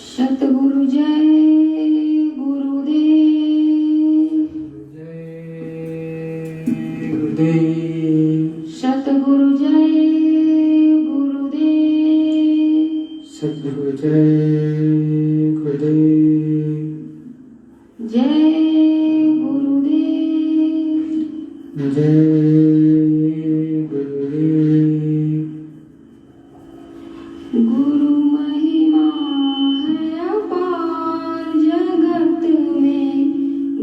सतगुरु जय गुरुदेव, जय गुरुदेव। सतगुरु जय गुरुदेव, सतगुरु जय गुरुदेव। जय गुरुदेव, जय गुरुदेव। गुरु महिमा है अपार जगत में,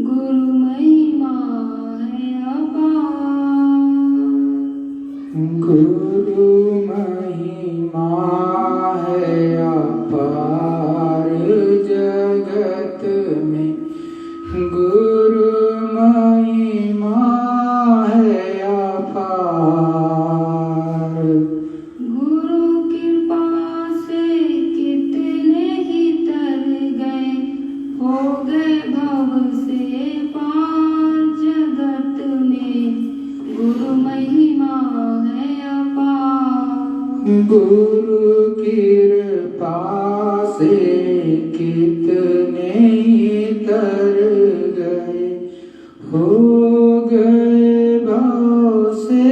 गुरु महिमा है अपार। गुरु महिमा है अपार जगत में, गुरु महिमा है अपार। गुरु कृपा से कितने ही तर गए, हो गए भव से पार जगत में, गुरु महिमा है अपार। गुरु कृपा से कितने ही तर गए, हो गए भव से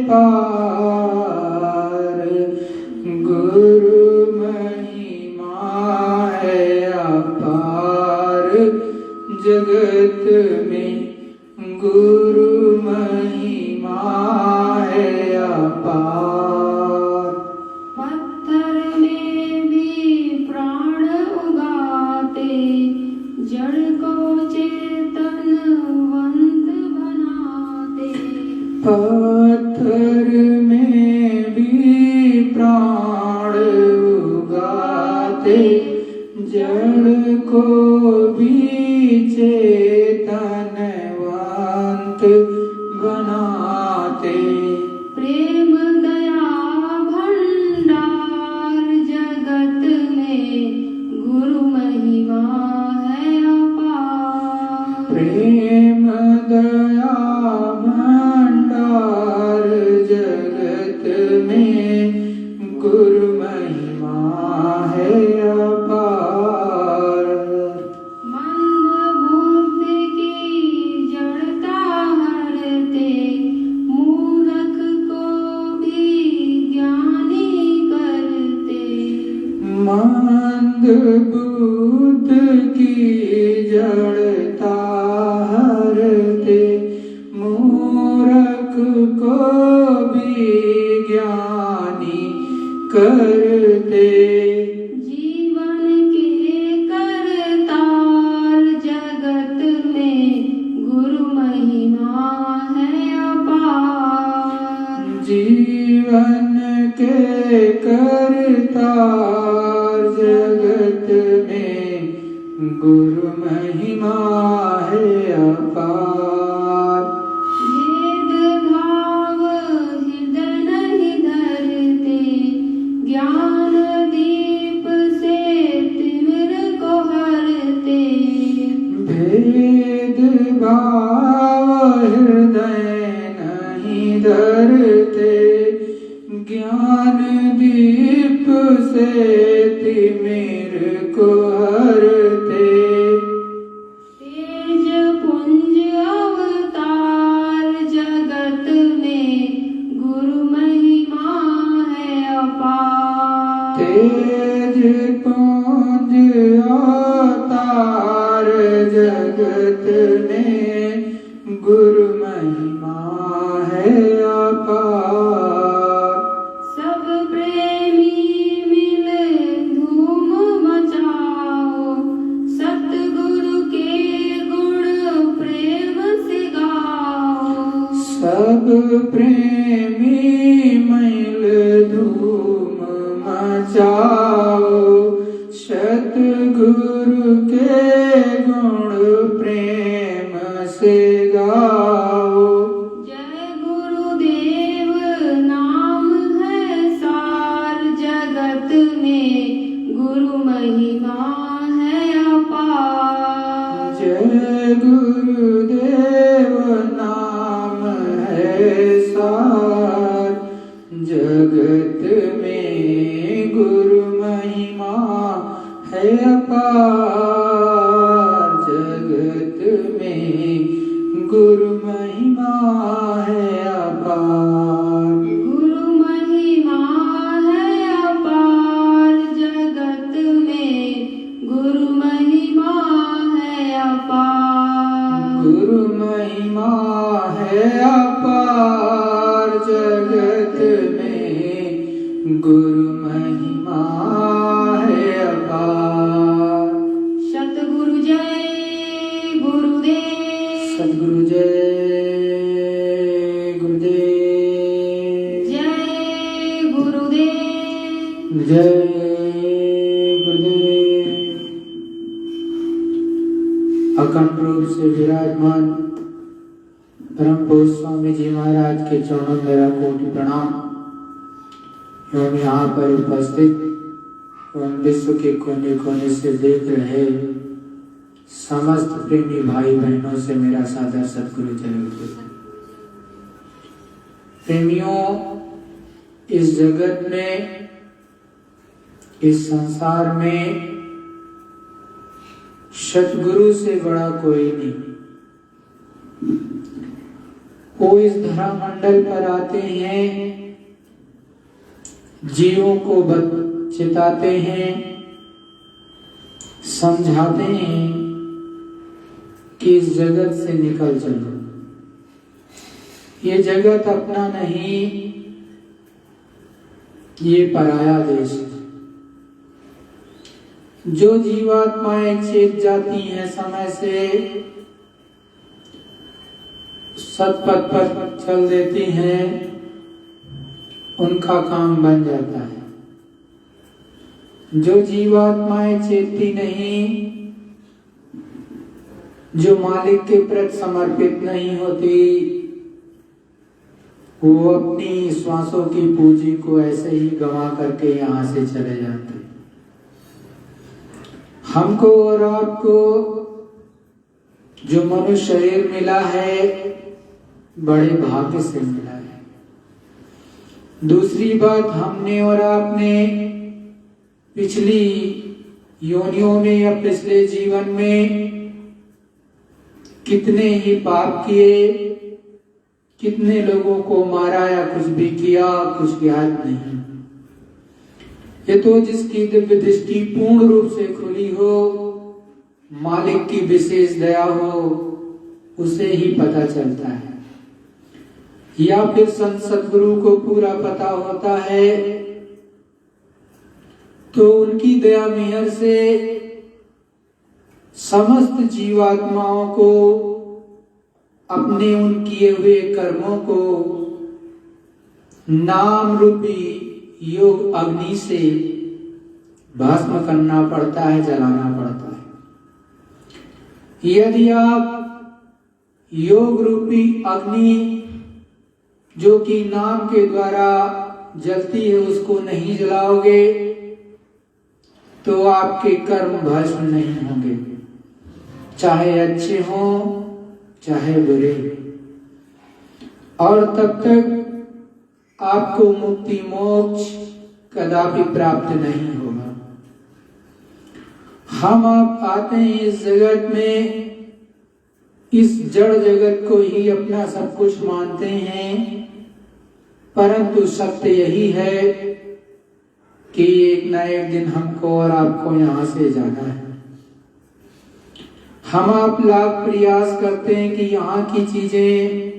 पार। गुरु महिमा है अपार जगत में, गुरु महिमा है अपार। पत्थर में भी प्राण उगाते, जड़ को चेतनवंत बनाते। पत्थर में भी प्राण उगाते, जड़ को भी चेतनवंत बनाते। प्रेम दया भंडार जगत में, गुरु महिमा है अपार। प्रेम दया भंडार जगत में, गुरु महिमा है अपार। मंद बुद्धि की जड़ता हरते, मूर्ख को भी ज्ञानी करते। मंद बुद्ध की जड़ता हरते, मूर्ख को भी ज्ञानी करते। जीवन के करतार जगत में, गुरु महिमा है अपार। जीवन के करतार जगत में, गुरु महिमा है अपार। भेद भाव हृदय नहीं धरते, ज्ञान दीप से तिमिर को हरते। भेद भाव हृदय नहीं धरते, ज्ञान दीप से तिमिर को हरते। तेज पुंज अवतार जगत में, गुरु महिमा है अपार। तेज पुंज अवतार जगत में, गुरु महिमा है अपार। सब प्रेमी मिल धूम मचाओ, सतगुरु के गुण प्रेम से गाओ। सब प्रेमी मिल धूम मचाओ, सतगुरु के गुण प्रेम से गाओ। जय गुरुदेव नाम है सार जगत में, गुरु महिमा है अपार। में गुरु महिमा है अपार। सतगुरु जय गुरुदेव। सतगुरु जय गुरुदेव। जय गुरुदेव। जय गुरुदेव। अखंड रूप से विराजमान परम पूज्य स्वामी जी महाराज के चरणों में मेरा कोटि प्रणाम एवं यहाँ पर उपस्थित एवं विश्व के कोने कोने से देख रहे समस्त प्रेमी भाई बहनों से मेरा सादर सतगुरु जय गुरुदेव। प्रेमियों, इस जगत में, इस संसार में सतगुरु से बड़ा कोई नहीं। वो इस धरा मंडल पर आते हैं, जीवों को चिताते हैं, समझाते हैं कि इस जगत से निकल चलो। ये जगत अपना नहीं, ये पराया देश है। जो जीवात्माएं चेत जाती हैं समय से, सतपथ पर चल देती हैं, उनका काम बन जाता है। जो जीवात्माएं चेतती नहीं, जो मालिक के प्रति समर्पित नहीं होती, वो अपनी श्वासों की पूंजी को ऐसे ही गंवा करके यहाँ से चले जाते। हमको और आपको जो मनुष्य शरीर मिला है, बड़े भाग्य से मिला है। दूसरी बात, हमने और आपने पिछली योनियों में या पिछले जीवन में कितने ही पाप किए, कितने लोगों को मारा या कुछ भी किया, कुछ याद नहीं। ये तो जिसकी दिव्य दृष्टि पूर्ण रूप से खुली हो, मालिक की विशेष दया हो, उसे ही पता चलता है। या फिर संत सद्गुरु को पूरा पता होता है, तो उनकी दया मेहर से समस्त जीवात्माओं को अपने उन किए हुए कर्मों को नाम रूपी योग अग्नि से भस्म करना पड़ता है, जलाना पड़ता है। यदि आप योग रूपी अग्नि जो कि नाम के द्वारा जलती है उसको नहीं जलाओगे, तो आपके कर्म भस्म नहीं होंगे, चाहे अच्छे हों चाहे बुरे। और तब तक आपको मुक्ति मोक्ष कदापि प्राप्त नहीं होगा। हम आप आते हैं इस जगत में, इस जड़ जगत को ही अपना सब कुछ मानते हैं, परंतु सत्य यही है कि एक न एक दिन हमको और आपको यहाँ से जाना है। हम आप लाख प्रयास करते हैं कि यहाँ की चीजें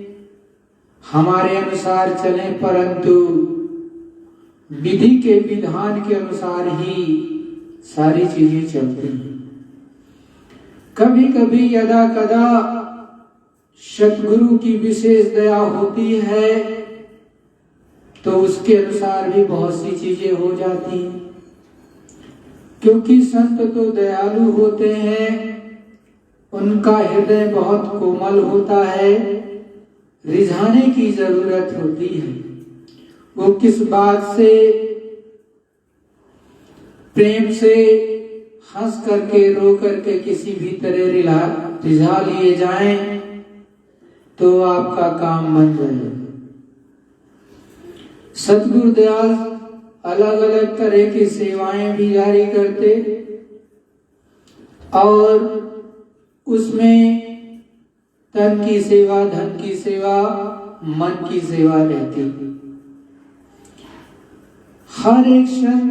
हमारे अनुसार चलें, परंतु विधि के विधान के अनुसार ही सारी चीजें चलती हैं। कभी कभी यदा कदा सतगुरु की विशेष दया होती है, तो उसके अनुसार भी बहुत सी चीजें हो जाती हैं। क्योंकि संत तो दयालु होते हैं, उनका हृदय बहुत कोमल होता है, रिझाने की जरूरत होती है। वो किस बात से प्रेम से हंस करके रो करके किसी भी तरह रिझा लिए जाएं, तो आपका काम बन जाए। सतगुरु दयाल अलग अलग तरह की सेवाएं भी जारी करते, और उसमें तन की सेवा, धन की सेवा, मन की सेवा रहती। हर एक क्षण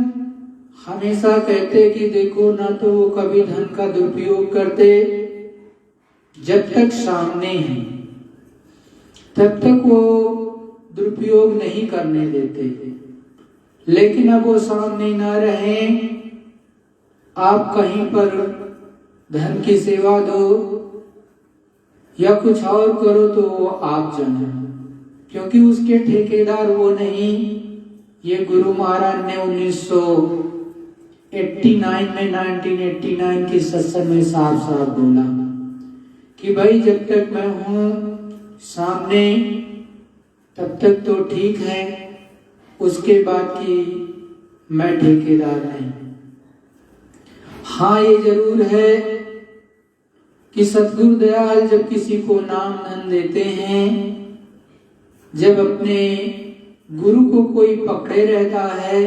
हमेशा कहते कि देखो ना, तो वो कभी धन का दुरुपयोग करते, जब तक सामने हैं तब तक वो दुरुपयोग नहीं करने देते। लेकिन अब वो सामने ना रहे, आप कहीं पर धन की सेवा दो या कुछ और करो तो वो आप जाने, क्योंकि उसके ठेकेदार वो नहीं। ये गुरु महाराज ने 1989 की सत्संग में साफ साफ बोला कि भाई जब तक मैं हूं सामने तब तक तो ठीक है, उसके बाद की मैं ठेकेदार नहीं। हाँ, ये जरूर है कि सतगुरु दयाल जब किसी को नाम धन देते हैं, जब अपने गुरु को कोई पकड़े रहता है,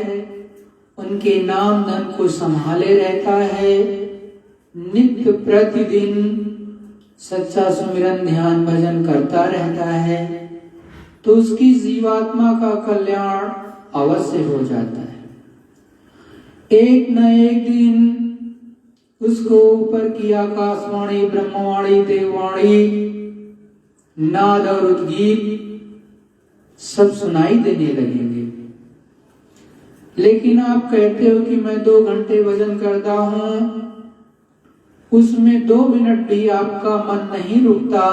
उनके नाम धन को संभाले रहता है, नित्य प्रतिदिन सच्चा सुमिरन ध्यान भजन करता रहता है, तो उसकी जीवात्मा का कल्याण अवश्य हो जाता है। एक न एक दिन उसको ऊपर की आकाशवाणी, ब्रह्मवाणी, देववाणी, नाद और उद्गीत सब सुनाई देने लगेंगे। लेकिन आप कहते हो कि मैं 2 घंटे भजन करता हूं, उसमें 2 मिनट भी आपका मन नहीं रुकता,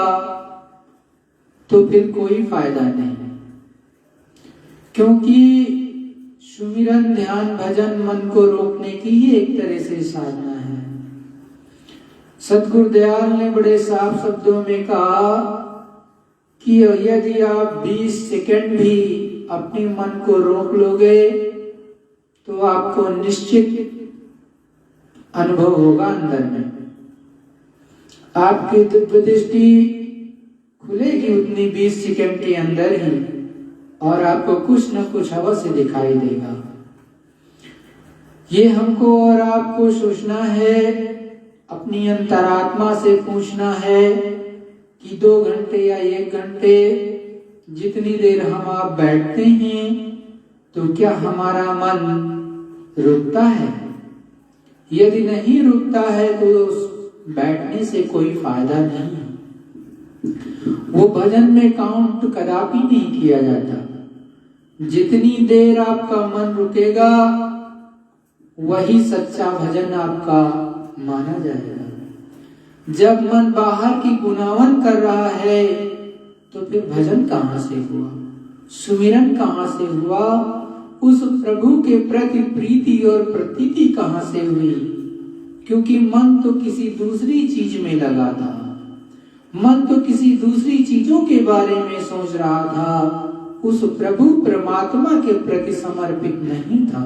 तो फिर कोई फायदा नहीं। क्योंकि सुमिरन ध्यान भजन मन को रोकने की ही एक तरह से साधना है। सतगुरु दयाल ने बड़े साफ शब्दों में कहा कि यदि आप 20 सेकंड भी अपने मन को रोक लोगे तो आपको निश्चित अनुभव होगा अंदर में, आपकी दिव्य दृष्टि खुलेगी उतनी 20 सेकंड के अंदर ही, और आपको कुछ न कुछ अवश्य दिखाई देगा। ये हमको और आपको सोचना है, अपनी अंतरात्मा से पूछना है कि 2 घंटे या 1 घंटे जितनी देर हम आप बैठते हैं, तो क्या हमारा मन रुकता है? यदि नहीं रुकता है तो बैठने से कोई फायदा नहीं। वो भजन में काउंट कदापि नहीं किया जाता। जितनी देर आपका मन रुकेगा वही सच्चा भजन आपका माना जाएगा। जब मन बाहर की गुनावन कर रहा है तो फिर भजन कहां से हुआ, सुमिरन कहां से हुआ, उस प्रभु के प्रति प्रीति और प्रतीति कहां से हुई? क्योंकि मन तो किसी दूसरी चीज में लगा था, मन तो किसी दूसरी चीजों के बारे में सोच रहा था, उस प्रभु परमात्मा के प्रति समर्पित नहीं था।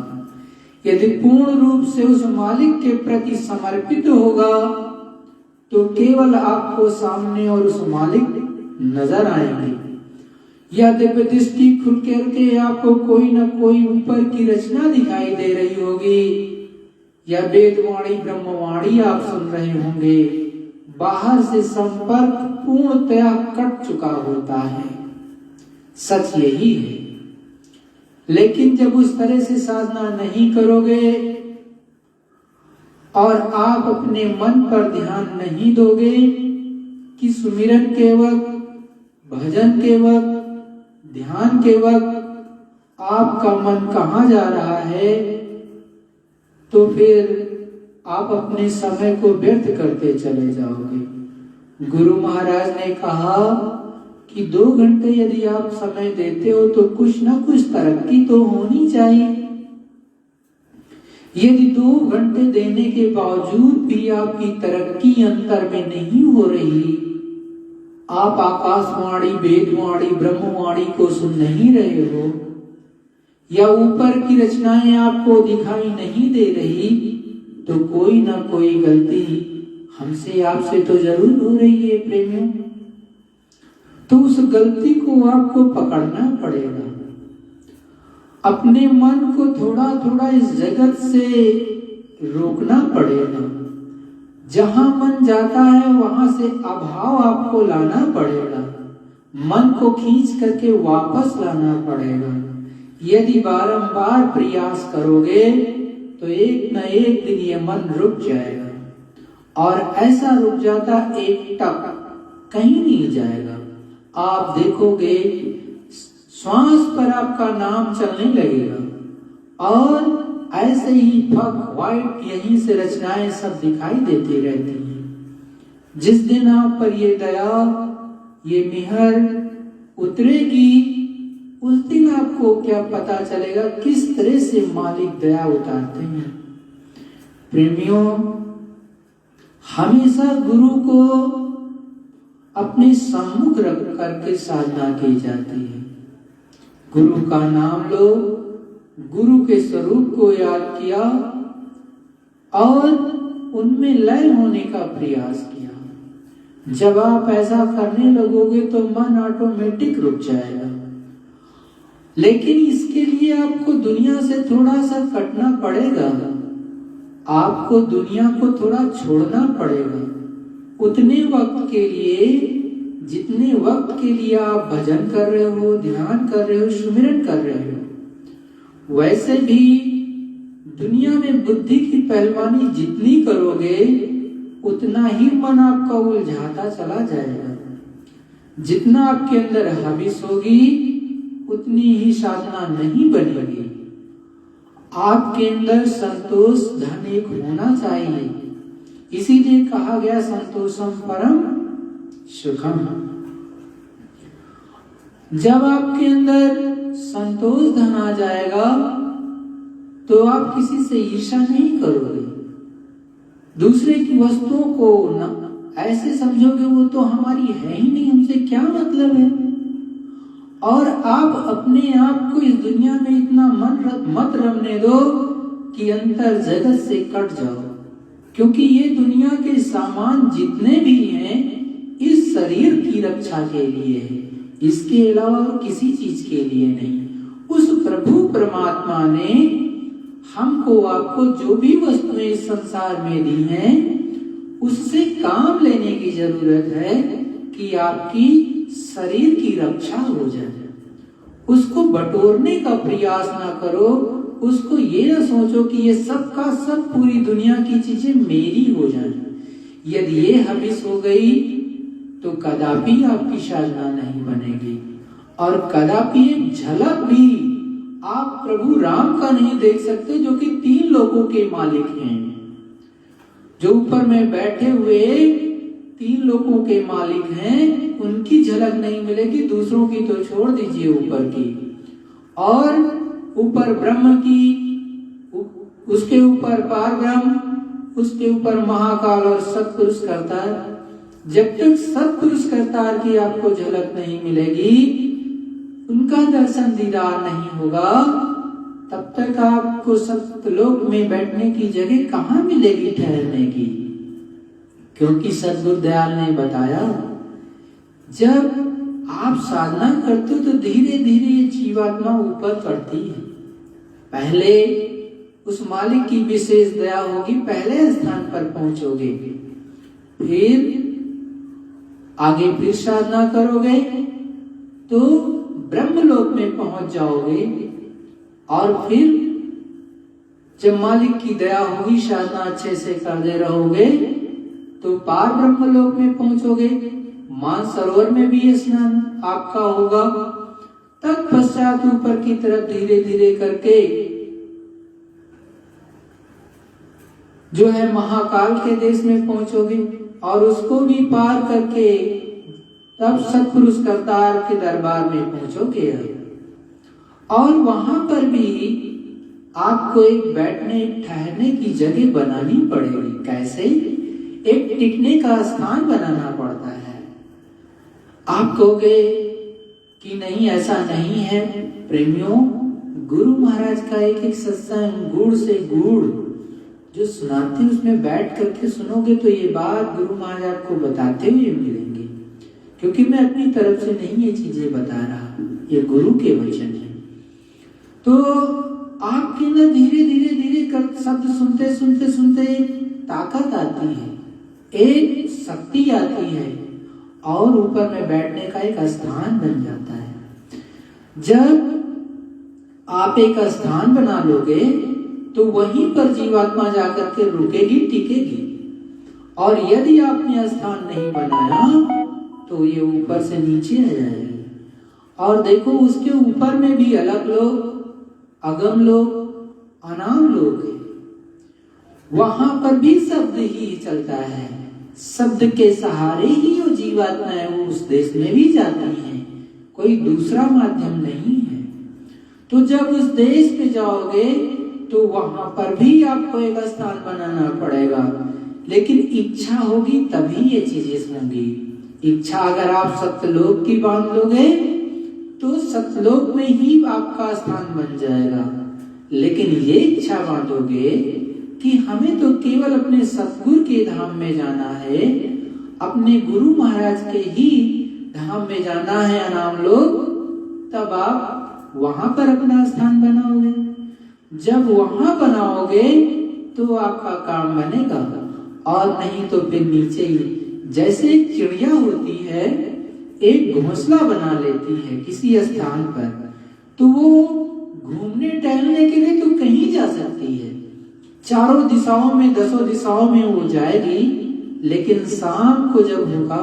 यदि पूर्ण रूप से उस मालिक के प्रति समर्पित होगा तो केवल आपको सामने और उस मालिक नजर आएंगे। या दिव्य दृष्टि खुल करके आपको कोई न कोई ऊपर की रचना दिखाई दे रही होगी, या वेदवाणी ब्रह्मवाणी आप सुन रहे होंगे। बाहर से संपर्क पूर्णतया कट चुका होता है, सच यही है। लेकिन जब उस तरह से साधना नहीं करोगे और आप अपने मन पर ध्यान नहीं दोगे कि सुमिरन के वक्त, भजन के वक्त, ध्यान के वक्त आपका मन कहां जा रहा है, तो फिर आप अपने समय को व्यर्थ करते चले जाओगे। गुरु महाराज ने कहा कि 2 घंटे यदि आप समय देते हो तो कुछ ना कुछ तरक्की तो होनी चाहिए। यदि 2 घंटे देने के बावजूद भी आपकी तरक्की अंतर में नहीं हो रही, आप आकाशवाणी, वेदवाणी, ब्रह्मवाणी को सुन नहीं रहे हो, या ऊपर की रचनाएं आपको दिखाई नहीं दे रही, तो कोई ना कोई गलती हमसे आपसे तो जरूर हो रही है प्रेमियों। तो उस गलती को आपको पकड़ना पड़ेगा। अपने मन को थोड़ा थोड़ा इस जगत से रोकना पड़ेगा। जहां मन जाता है वहां से अभाव आपको लाना पड़ेगा, मन को खींच करके वापस लाना पड़ेगा। यदि बारंबार प्रयास करोगे तो एक न एक दिन ये मन रुक जाएगा, और ऐसा रुक जाता एक टक कहीं नहीं जाएगा। आप देखोगे श्वास पर आपका नाम चलने लगेगा और ऐसे ही फक व्हाइट यहीं से रचनाएं सब दिखाई देती रहती हैं। जिस दिन आप पर ये दया, ये मिहर उतरेगी, उस दिन आपको क्या पता चलेगा किस तरह से मालिक दया उतारते हैं। प्रेमियों, हमेशा गुरु को अपने सम्मुख रख करके साधना की जाती है। गुरु का नाम लो, गुरु के स्वरूप को याद किया और उनमें लय होने का प्रयास किया। जब आप ऐसा करने लगोगे तो मन ऑटोमेटिक रुक जाएगा, लेकिन इसके लिए आपको दुनिया से थोड़ा सा कटना पड़ेगा, आपको दुनिया को थोड़ा छोड़ना पड़ेगा। उतने वक्त के लिए जितने वक्त के लिए आप भजन कर रहे हो, ध्यान कर रहे हो, सुमिरन कर रहे हो, वैसे भी दुनिया में बुद्धि की पहलवानी जितनी करोगे उतना ही मन आपका उलझाता चला जाएगा। जितना आपके अंदर हविस होगी उतनी ही साधना नहीं बनेगी। आपके अंदर संतोष धन एक होना चाहिए। इसीलिए कहा गया संतोषम परम सुखम। जब आपके अंदर संतोष धन आ जाएगा तो आप किसी से ईर्ष्या नहीं करोगे। दूसरे की वस्तुओं को न ऐसे समझोगे वो तो हमारी है ही नहीं, हमसे क्या मतलब है। और आप अपने आप को इस दुनिया में इतना मत रमने दो कि अंतर जगत से कट जाओ, क्योंकि ये दुनिया के सामान जितने भी हैं इस शरीर की रक्षा के लिए है, इसके अलावा और किसी चीज के लिए नहीं। उस प्रभु परमात्मा ने हमको आपको जो भी वस्तुएं इस संसार में दी हैं उससे काम लेने की जरूरत है कि आपकी शरीर की रक्षा हो जाए। उसको बटोरने का प्रयास ना करो, उसको ये ना सोचो कि ये सब का सब पूरी दुनिया की चीजें मेरी हो जाए। यदि ये हविस हो गई तो कदापि आपकी साधना नहीं बनेगी और कदापि एक झलक भी आप प्रभु राम का नहीं देख सकते, जो कि 3 लोगों के मालिक हैं। जो ऊपर में बैठे हुए 3 लोगों के मालिक हैं, उनकी झलक नहीं मिलेगी। दूसरों की तो छोड़ दीजिए, ऊपर की और ऊपर ब्रह्म की, उसके ऊपर पार ब्रह्म, उसके ऊपर महाकाल और सत्पुरुष करतार। जब तक सत्पुरुष करतार की आपको झलक नहीं मिलेगी, उनका दर्शन दीदार नहीं होगा, तब तक आपको सत्यलोक में बैठने की जगह कहाँ मिलेगी ठहरने की। क्योंकि सद्गुरु दयाल ने बताया, जब आप साधना करते हो तो धीरे धीरे ये जीवात्मा ऊपर चढ़ती है। पहले उस मालिक की विशेष दया होगी, पहले स्थान पर पहुंचोगे, फिर आगे फिर साधना करोगे तो ब्रह्मलोक में पहुंच जाओगे और फिर जब मालिक की दया होगी, साधना अच्छे से करते रहोगे तो पार ब्रह्मलोक में पहुंचोगे। मानसरोवर में भी स्नान आपका होगा। तत्पश्चात ऊपर की तरफ धीरे धीरे करके जो है महाकाल के देश में पहुंचोगे और उसको भी पार करके तब सत्पुरुष करतार के दरबार में पहुंचोगे। और वहां पर भी आपको एक बैठने ठहरने की जगह बनानी पड़ेगी। कैसे? एक टिकने का स्थान बनाना पड़ता है। आप कहोगे कि नहीं, ऐसा नहीं है। प्रेमियों, गुरु महाराज का एक एक सत्संग गुड़ से गुड़ जो सुनाते हैं उसमें बैठ करके सुनोगे तो ये बात गुरु महाराज आपको बताते हुए मिलेंगे, क्योंकि मैं अपनी तरफ से नहीं ये चीजें बता रहा, ये गुरु के वचन है। तो आपके अंदर धीरे धीरे धीरे कर शब्द सुनते सुनते सुनते ताकत आती है, एक शक्ति आती है और ऊपर में बैठने का एक स्थान बन जाता है। जब आप एक स्थान बना लोगे तो वहीं पर जीवात्मा जाकर के रुकेगी, टिकेगी। और यदि आपने स्थान नहीं बनाया तो ये ऊपर से नीचे आ जाएगी और देखो उसके ऊपर में भी अलग लोग, अगम लोग, अनाम लोग हैं। वहां पर भी शब्द ही चलता है, शब्द के सहारे ही वो जीवात्माएं वो उस देश में भी जाती हैं, कोई दूसरा माध्यम नहीं है। तो जब उस देश पे जाओगे तो वहां पर भी आपको एक स्थान बनाना पड़ेगा, लेकिन इच्छा होगी तभी ये चीजें होंगी। इच्छा अगर आप सत्यलोक की बांध लोगे तो सत्यलोक में ही आपका स्थान बन जाएगा, लेकिन ये इच्छा बांधोगे कि हमें तो केवल अपने सतगुरु के धाम में जाना है, अपने गुरु महाराज के ही धाम में जाना है अनाम लोग, तब आप वहां पर अपना स्थान बनाओगे। जब वहां बनाओगे तो आपका काम बनेगा, और नहीं तो फिर नीचे ही जैसे एक चिड़िया होती है, एक घोंसला बना लेती है किसी स्थान पर, तो वो घूमने टहलने के लिए तो कहीं जा सकती है, चारों दिशाओं में 10 दिशाओं में वो जाएगी, लेकिन शाम को जब होगा,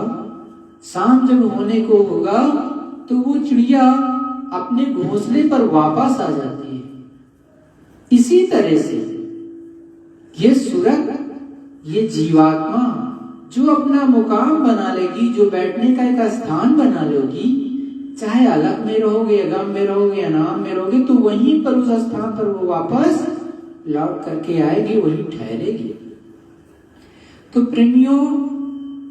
शाम जब होने को होगा तो वो चिड़िया अपने घोंसले पर वापस आ जाती है। इसी तरह से ये सुरत, ये जीवात्मा जो अपना मुकाम बना लेगी, जो बैठने का एक स्थान बना लेगी, चाहे अलग में रहोगे, अगम में रहोगे, अनाम में रहोगे, तो वहीं पर उस स्थान पर वो वापस लौट करके आएगी, वहीं ठहरेगी। तो प्रेमियों,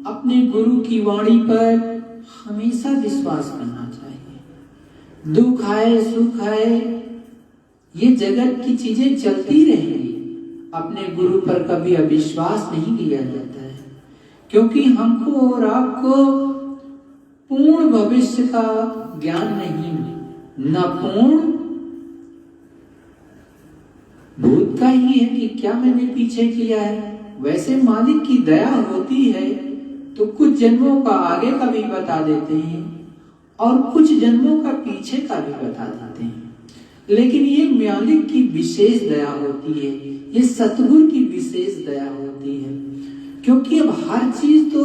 अपने गुरु की वाणी पर हमेशा विश्वास करना चाहिए। दुख आए सुख आए, ये जगत की चीजें चलती रहेंगी, अपने गुरु पर कभी अविश्वास नहीं किया जाता है, क्योंकि हमको और आपको पूर्ण भविष्य का ज्ञान नहीं, न पूर्ण भूत का ही है कि क्या मैंने पीछे किया है। वैसे मालिक की दया होती है तो कुछ जन्मों का आगे का भी बता देते हैं और कुछ जन्मों का पीछे का भी बता देते हैं, लेकिन ये मालिक की विशेष दया होती है, ये सतगुरु की विशेष दया होती है, क्योंकि अब हर चीज तो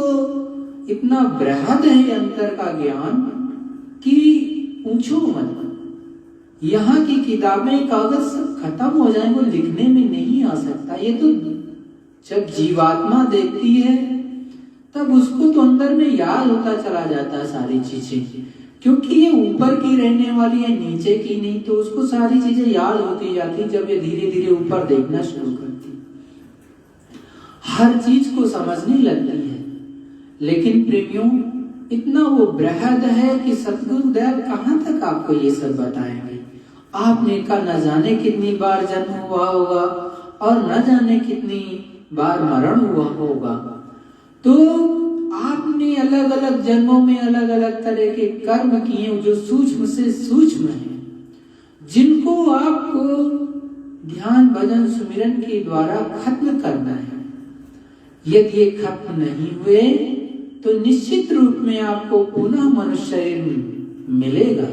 इतना बृहद है अंतर का ज्ञान कि पूछो मत। यहाँ की किताबें कागज सब खत्म हो जाए, वो लिखने में नहीं आ सकता। ये तो जब जीवात्मा देखती है तब उसको तो अंदर में याद होता चला जाता है सारी चीजें, क्योंकि ये ऊपर की रहने वाली है, नीचे की नहीं, तो उसको सारी चीजें याद होती जाती जब ये धीरे धीरे ऊपर देखना शुरू करती, हर चीज को समझने लगती है। लेकिन प्रेमियों, इतना वो बृहद है कि सतगुरु देव कहाँ तक आपको ये सब बताएंगे। आपने का न जाने कितनी बार जन्म हुआ होगा और न जाने कितनी बार मरण हुआ होगा, तो आपने अलग अलग जन्मों में अलग अलग तरह के कर्म किए जो सूक्ष्म से सूक्ष्म हैं, जिनको आपको ध्यान भजन सुमिरन के द्वारा खत्म करना है। यदि ये खत्म नहीं हुए तो निश्चित रूप में आपको पुनः मनुष्य शरीर मिलेगा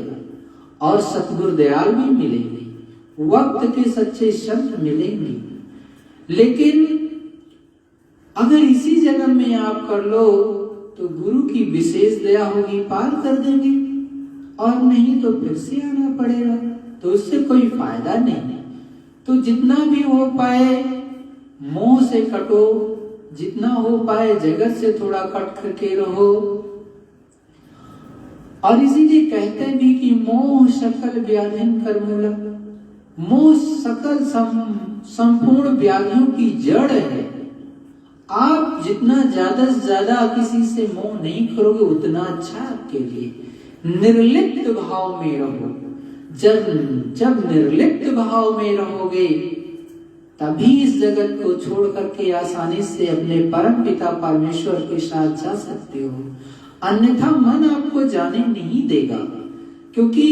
और सतगुरु दयाल भी मिलेंगे, वक्त के सच्चे शब्द मिलेंगे। लेकिन अगर इसी जन्म में आप कर लो तो गुरु की विशेष दया होगी, पार कर देंगे, और नहीं तो फिर से आना पड़ेगा, तो उससे कोई फायदा नहीं। तो जितना भी हो पाए मोह से कटो, जितना हो पाए जगत से थोड़ा कट करके रहो। और इसीलिए कहते भी कि मोह सकल व्याधिन कर मूलम, मोह सकल संपूर्ण व्याधियों की जड़ है। आप जितना ज्यादा से ज्यादा किसी से मोह नहीं करोगे उतना अच्छा आपके लिए। निर्लिप्त भाव में रहो, जब निर्लिप्त भाव में रहोगे तभी इस जगत को छोड़ करके आसानी से अपने परम पिता परमेश्वर के साथ जा सकते हो, अन्यथा मन आपको जाने नहीं देगा, क्योंकि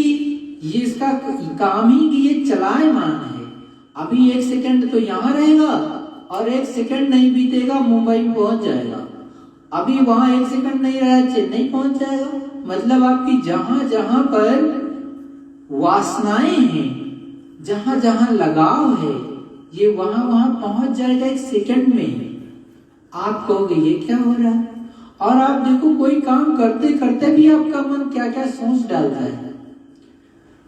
ये इसका काम ही कि ये चलायमान है। अभी 1 सेकंड तो यहाँ रहेगा और 1 सेकंड नहीं बीतेगा मुंबई पहुंच जाएगा, अभी वहां 1 सेकंड नहीं रहा चेन्नई पहुंच जाएगा। मतलब आपकी जहां जहां पर वासनाएं हैं, जहां जहां लगाव है, ये वहां वहां पहुंच जाएगा 1 सेकंड में। आप कहोगे ये क्या हो रहा है, और आप देखो कोई काम करते करते भी आपका मन क्या क्या सोच डालता है।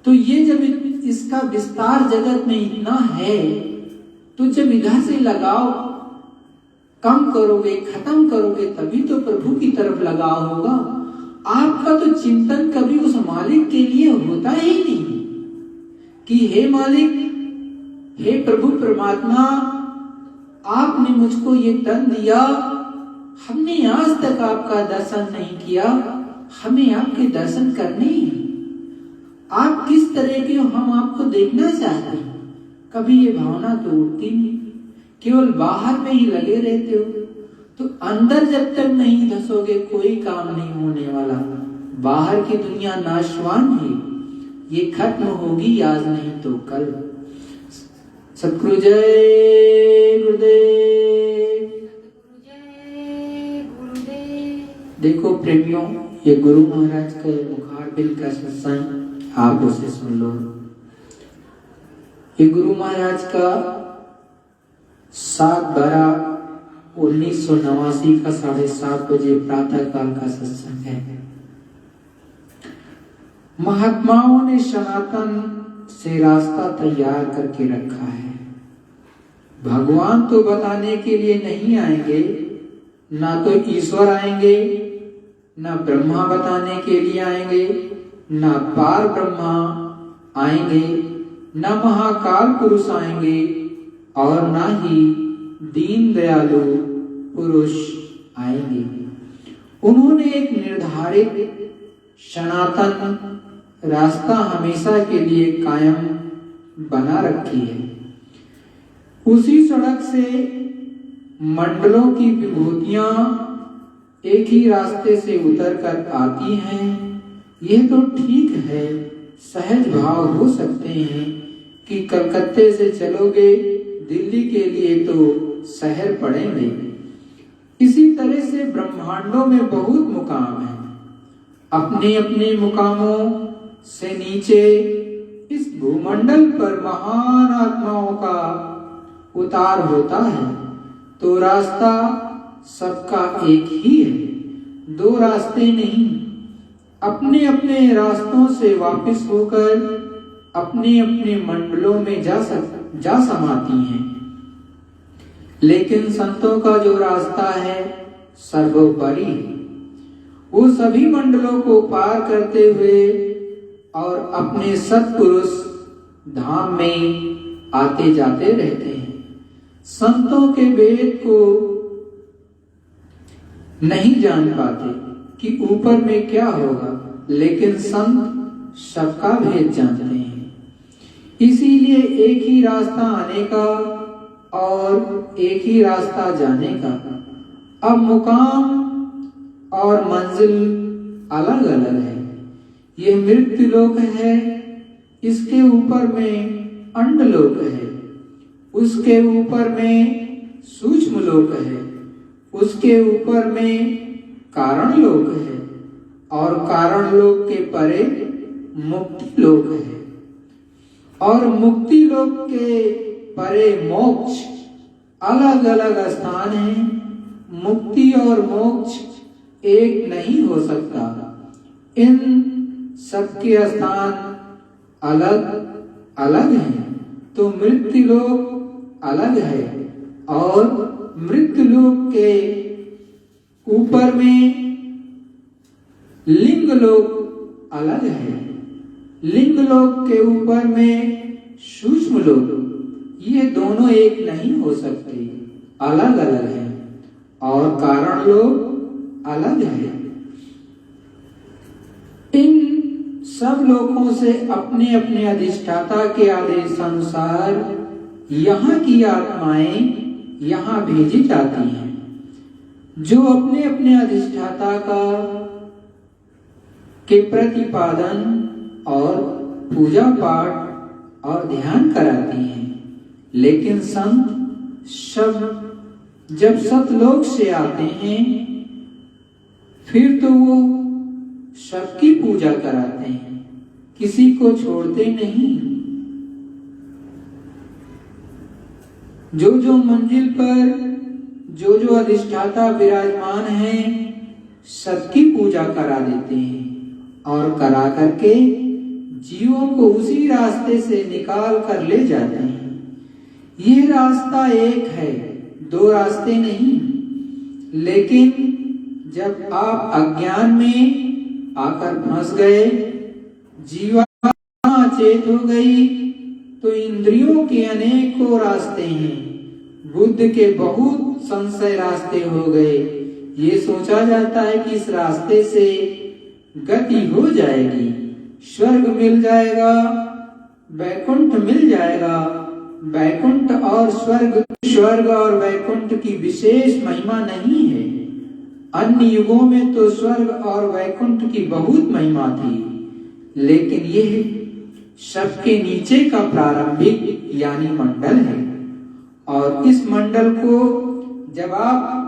तो ये जब इसका विस्तार जगत में इतना है, तो जब इधर से लगाव कम करोगे, खत्म करोगे, तभी तो प्रभु की तरफ लगाव होगा। आपका तो चिंतन कभी उस मालिक के लिए होता ही नहीं कि हे मालिक, हे प्रभु परमात्मा, आपने मुझको ये तन दिया, हमने आज तक आपका दर्शन नहीं किया, हमें आपके दर्शन करने हैं। आप किस तरह के हो, हम आपको देखना चाहते हैं। कभी ये भावना तो उठती नहीं, केवल बाहर में ही लगे रहते हो। तो अंदर जब तक नहीं धसोगे कोई काम नहीं होने वाला। बाहर की दुनिया नाशवान है, ये खत्म होगी आज नहीं तो कल। सतगुरु जय गुरुदेव। देखो प्रेमियों, ये गुरु महाराज का मुखारबिल का सत्संग आप उसे सुन लो। ये गुरु महाराज का 7/12/1989 का 7:30 बजे प्रातः काल का सत्संग है। महात्माओं ने सनातन से रास्ता तैयार करके रखा है। भगवान तो बताने के लिए नहीं आएंगे, ना तो ईश्वर आएंगे, ना ब्रह्मा बताने के लिए आएंगे, ना पार ब्रह्मा आएंगे, ना महाकाल पुरुष आएंगे, और ना ही दीन दयालु पुरुष आएंगे। उन्होंने एक निर्धारित सनातन रास्ता हमेशा के लिए कायम बना रखी है। उसी सड़क से मंडलों की विभूतियां एक ही रास्ते से उतर कर आती हैं। यह तो ठीक है, सहज भाव हो सकते हैं कि कलकत्ते से चलोगे दिल्ली के लिए तो शहर पड़ेंगे। इसी तरह से ब्रह्मांडों में बहुत मुकाम है। अपने अपने मुकामों से नीचे इस भूमंडल पर महान आत्माओं का उतार होता है। तो रास्ता सबका एक ही है, दो रास्ते नहीं। अपने अपने रास्तों से वापस होकर अपने अपने मंडलों में जा समाती हैं। लेकिन संतों का जो रास्ता है सर्वोपरि है। वो सभी मंडलों को पार करते हुए और अपने सत्पुरुष धाम में आते जाते रहते हैं। संतों के भेद को नहीं जान पाते कि ऊपर में क्या होगा, लेकिन संत सबका भेद जानते हैं। इसीलिए एक ही रास्ता आने का और एक ही रास्ता जाने का। अब मुकाम और मंजिल अलग अलग है। ये मृत्यु लोक है, इसके ऊपर में अंड लोक है, उसके ऊपर में सूक्ष्म लोक है, उसके ऊपर में कारण लोक है, और कारण लोक के परे मुक्ति लोक है, और मुक्ति लोक के परे मोक्ष। अलग अलग स्थान हैं। मुक्ति और मोक्ष एक नहीं हो सकता। इन सबके स्थान अलग अलग हैं। तो मृत्यु लोक अलग है, और मृत्यु लोक के ऊपर में लिंग लोक अलग है। लिंग लोक के ऊपर में सूक्ष्म लोक। ये दोनों एक नहीं हो सकते, अलग अलग हैं। और कारण लोक अलग है। इन सब लोगों से अपने अपने अधिष्ठाता के आदेश अनुसार यहाँ की आत्माएं यहाँ भेजी जाती हैं। जो अपने अपने अधिष्ठाता का के प्रतिपादन और पूजा पाठ और ध्यान कराती हैं। लेकिन संत जब सतलोक से आते हैं, फिर तो वो सबकी पूजा कराते हैं, किसी को छोड़ते नहीं। जो मंजिल पर जो अधिष्ठाता विराजमान है, सबकी पूजा करा देते हैं, और करा करके जीवों को उसी रास्ते से निकाल कर ले जाते हैं। ये रास्ता एक है, दो रास्ते नहीं। लेकिन जब आप अज्ञान में आकर फंस गए, जीवात्मा चेत हो गई, तो इंद्रियों के अनेकों रास्ते हैं। बुद्ध के बहुत संशय रास्ते हो गए। ये सोचा जाता है कि इस रास्ते से गति हो जाएगी, स्वर्ग मिल जाएगा, वैकुंठ मिल जाएगा। वैकुंठ और स्वर्ग और वैकुंठ की विशेष महिमा नहीं है। अन्य युगों में तो स्वर्ग और वैकुंठ की बहुत महिमा थी, लेकिन यह सबके नीचे का प्रारंभिक यानी मंडल है। और इस मंडल को जब आप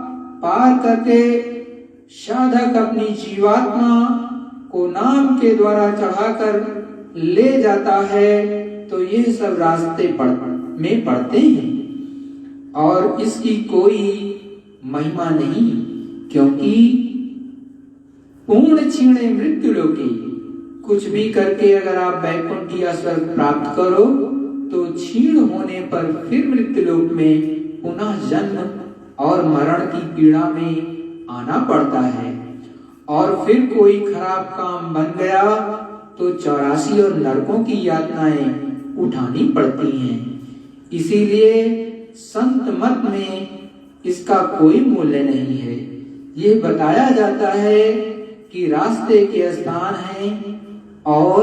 पार करके साधक अपनी जीवात्मा को नाम के द्वारा चढ़ाकर ले जाता है, तो ये सब रास्ते में पड़ते हैं और इसकी कोई महिमा नहीं, क्योंकि पूर्ण क्षीणे मृत्यु लोके, कुछ भी करके अगर आप वैकुंठ या स्वर्ग प्राप्त करो तो क्षीण होने पर फिर मृत्यु लोक में पुनः जन्म और मरण की पीड़ा में आना पड़ता है। और फिर कोई खराब काम बन गया तो 84 और नरकों की यातनाएं उठानी पड़ती हैं। इसीलिए संत मत में इसका कोई मूल्य नहीं है। ये बताया जाता है कि रास्ते के स्थान हैं और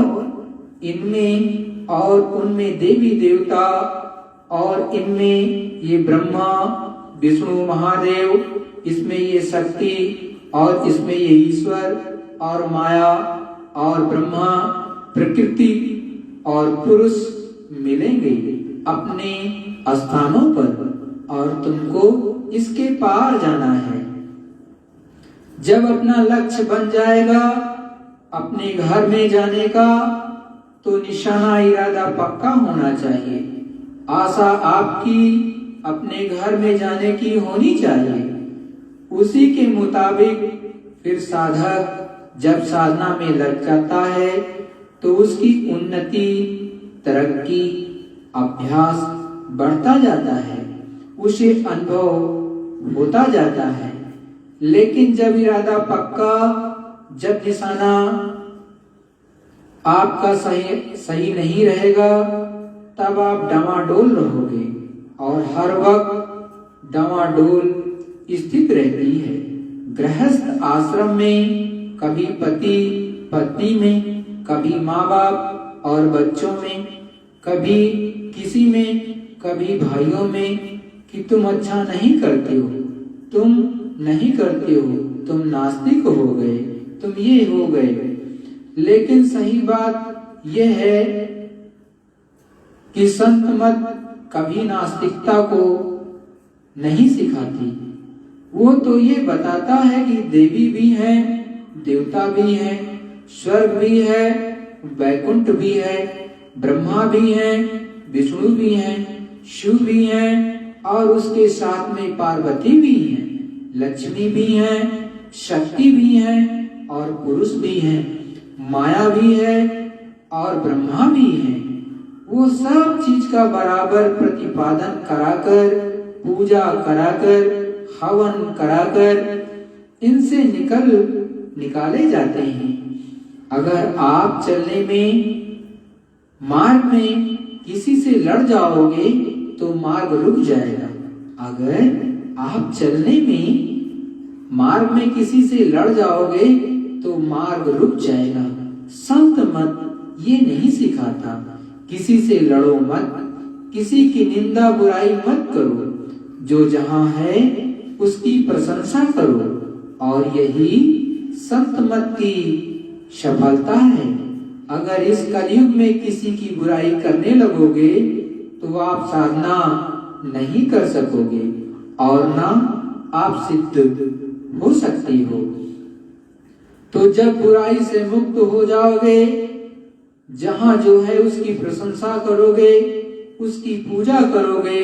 इनमें और उनमें देवी देवता, और इनमें ये ब्रह्मा विष्णु महादेव, इसमें ये शक्ति और इसमें ये ईश्वर और माया और ब्रह्मा प्रकृति और पुरुष मिलेंगे अपने स्थानों पर, और तुमको इसके पार जाना है। जब अपना लक्ष्य बन जाएगा अपने घर में जाने का, तो निशाना इरादा पक्का होना चाहिए। आशा आपकी अपने घर में जाने की होनी चाहिए। उसी के मुताबिक फिर साधक जब साधना में लग जाता है तो उसकी उन्नति, तरक्की, अभ्यास बढ़ता जाता है, उसे अनुभव होता जाता है। लेकिन जब इरादा पक्का, जब निशाना आपका सही नहीं रहेगा, तब आप डमाडोल रहोगे और हर वक्त डमाडोल स्थित रहती है। गृहस्थ आश्रम में कभी पति पत्नी में, कभी माँ बाप और बच्चों में, कभी किसी में, कभी भाइयों में कि तुम अच्छा नहीं करते हो, तुम नहीं करते हो, तुम नास्तिक हो गए, तुम ये हो गए। लेकिन सही बात यह है कि संत मत कभी नास्तिकता को नहीं सिखाती। वो तो ये बताता है कि देवी भी है, देवता भी है, स्वर्ग भी है, वैकुंठ भी है, ब्रह्मा भी है, विष्णु भी है, शिव भी है, और उसके साथ में पार्वती भी है, लक्ष्मी भी है, शक्ति भी है और पुरुष भी है, माया भी है और ब्रह्मा भी है। वो सब चीज का बराबर प्रतिपादन कराकर, पूजा कराकर, हवन कराकर इनसे निकाले जाते हैं। अगर आप चलने में, मार्ग में किसी से लड़ जाओगे तो मार्ग रुक जाएगा। अगर आप चलने में मार्ग में किसी से लड़ जाओगे तो मार्ग रुक जाएगा। संत मत ये नहीं सिखाता किसी से लड़ो मत, किसी की निंदा बुराई मत करो, जो जहां है उसकी प्रशंसा करो। और यही संत मत की सफलता है। अगर इस कलयुग में किसी की बुराई करने लगोगे तो आप साधना नहीं कर सकोगे और ना आप सिद्ध हो सकती हो। तो जब बुराई से मुक्त हो जाओगे, जहां जो है उसकी प्रशंसा करोगे, उसकी पूजा करोगे,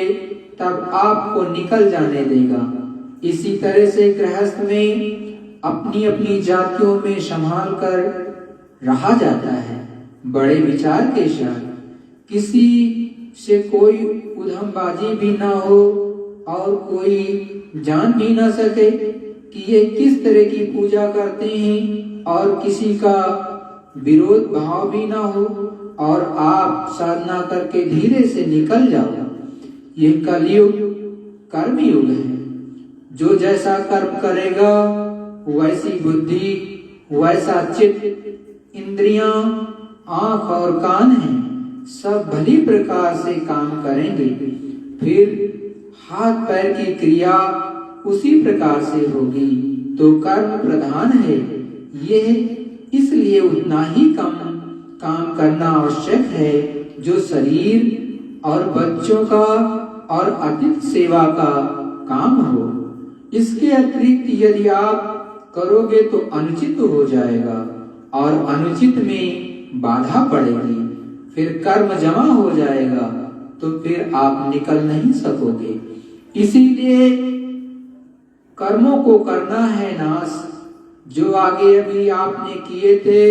तब आपको निकल जाने देगा। इसी तरह से गृहस्थ में अपनी अपनी जातियों में संभाल कर रहा जाता है। बड़े विचार के साथ, किसी से कोई उधमबाजी भी ना हो और कोई जान भी ना सके कि ये किस तरह की पूजा करते हैं, और किसी का विरोध भाव भी ना हो, और आप साधना करके धीरे से निकल जाओ। ये कलयुग कर्म युग है। जो जैसा कर्म करेगा वैसी बुद्धि, वैसा चित्त, इंद्रियां, आंख और कान हैं, सब भली प्रकार से काम करेंगे। फिर हाथ पैर की क्रिया उसी प्रकार से होगी। तो कर्म प्रधान है, यह इसलिए उतना ही कम काम करना आवश्यक है जो शरीर और बच्चों का और अतिथि सेवा का काम हो। इसके अतिरिक्त यदि आप करोगे तो अनुचित हो जाएगा और अनुचित में बाधा पड़ेगी, फिर कर्म जमा हो जाएगा, तो फिर आप निकल नहीं सकोगे। इसीलिए कर्मों को करना है नाश। जो आगे अभी आपने किए थे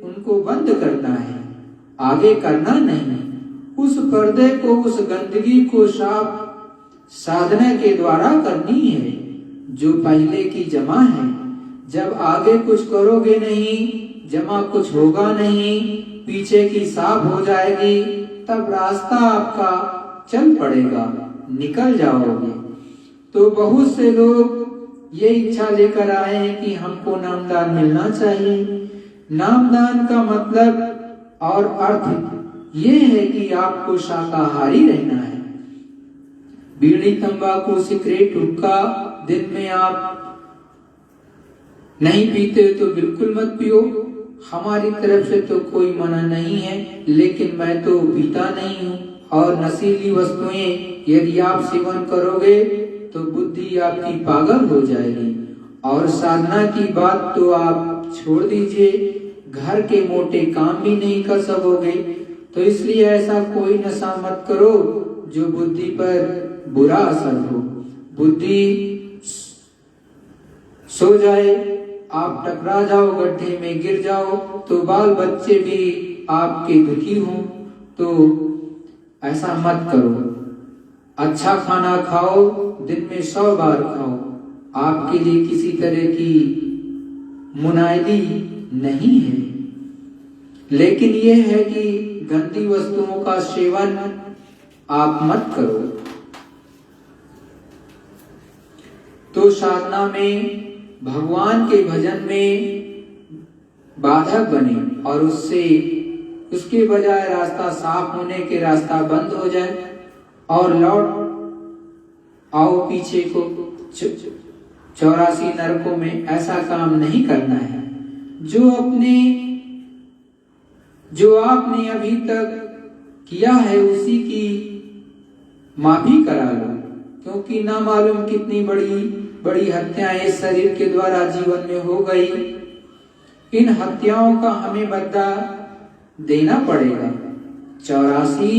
उनको बंद करना है, आगे करना नहीं। उस पर्दे को, उस गंदगी को साफ साधना के द्वारा करनी है जो पहले की जमा है। जब आगे कुछ करोगे नहीं, जमा कुछ होगा नहीं, पीछे की साफ हो जाएगी, तब रास्ता आपका चल पड़ेगा, निकल जाओगे। तो बहुत से लोग ये इच्छा लेकर आए हैं कि हमको नामदान मिलना चाहिए। नामदान का मतलब और अर्थ ये है कि आपको शाकाहारी रहना है। बीड़ी, तंबाकू, सिगरेट, हुक्का दिन में आप नहीं पीते तो बिल्कुल मत पियो। हमारी तरफ से तो कोई मना नहीं है, लेकिन मैं तो पीता नहीं हूँ। और नशीली वस्तुएं यदि आप सेवन करोगे तो बुद्धि आपकी पागल हो जाएगी। और साधना की बात तो आप छोड़ दीजिए, घर के मोटे काम भी नहीं कर सकोगे। तो इसलिए ऐसा कोई नशा मत करो जो बुद्धि पर बुरा असर हो। बुद्धि सो जाए, आप टकरा जाओ, गड्ढे में गिर जाओ, तो बाल बच्चे भी आपके दुखी हों। तो ऐसा मत करो। अच्छा खाना खाओ, दिन में 100 बार खाओ। आपके लिए किसी तरह की मुनादी नहीं है, लेकिन यह है कि गंदी वस्तुओं का सेवन आप मत करो। तो साधना में, भगवान के भजन में बाधक बने और उसके बजाय रास्ता साफ होने के रास्ता बंद हो जाए और लौट आओ पीछे को 84 नरकों में। ऐसा काम नहीं करना है। जो आपने अभी तक किया है उसी की माफी करा लो, क्योंकि ना मालूम कितनी बड़ी हत्याएं इस शरीर के द्वारा जीवन में हो गई। इन हत्याओं का हमें बदला देना पड़ेगा। 84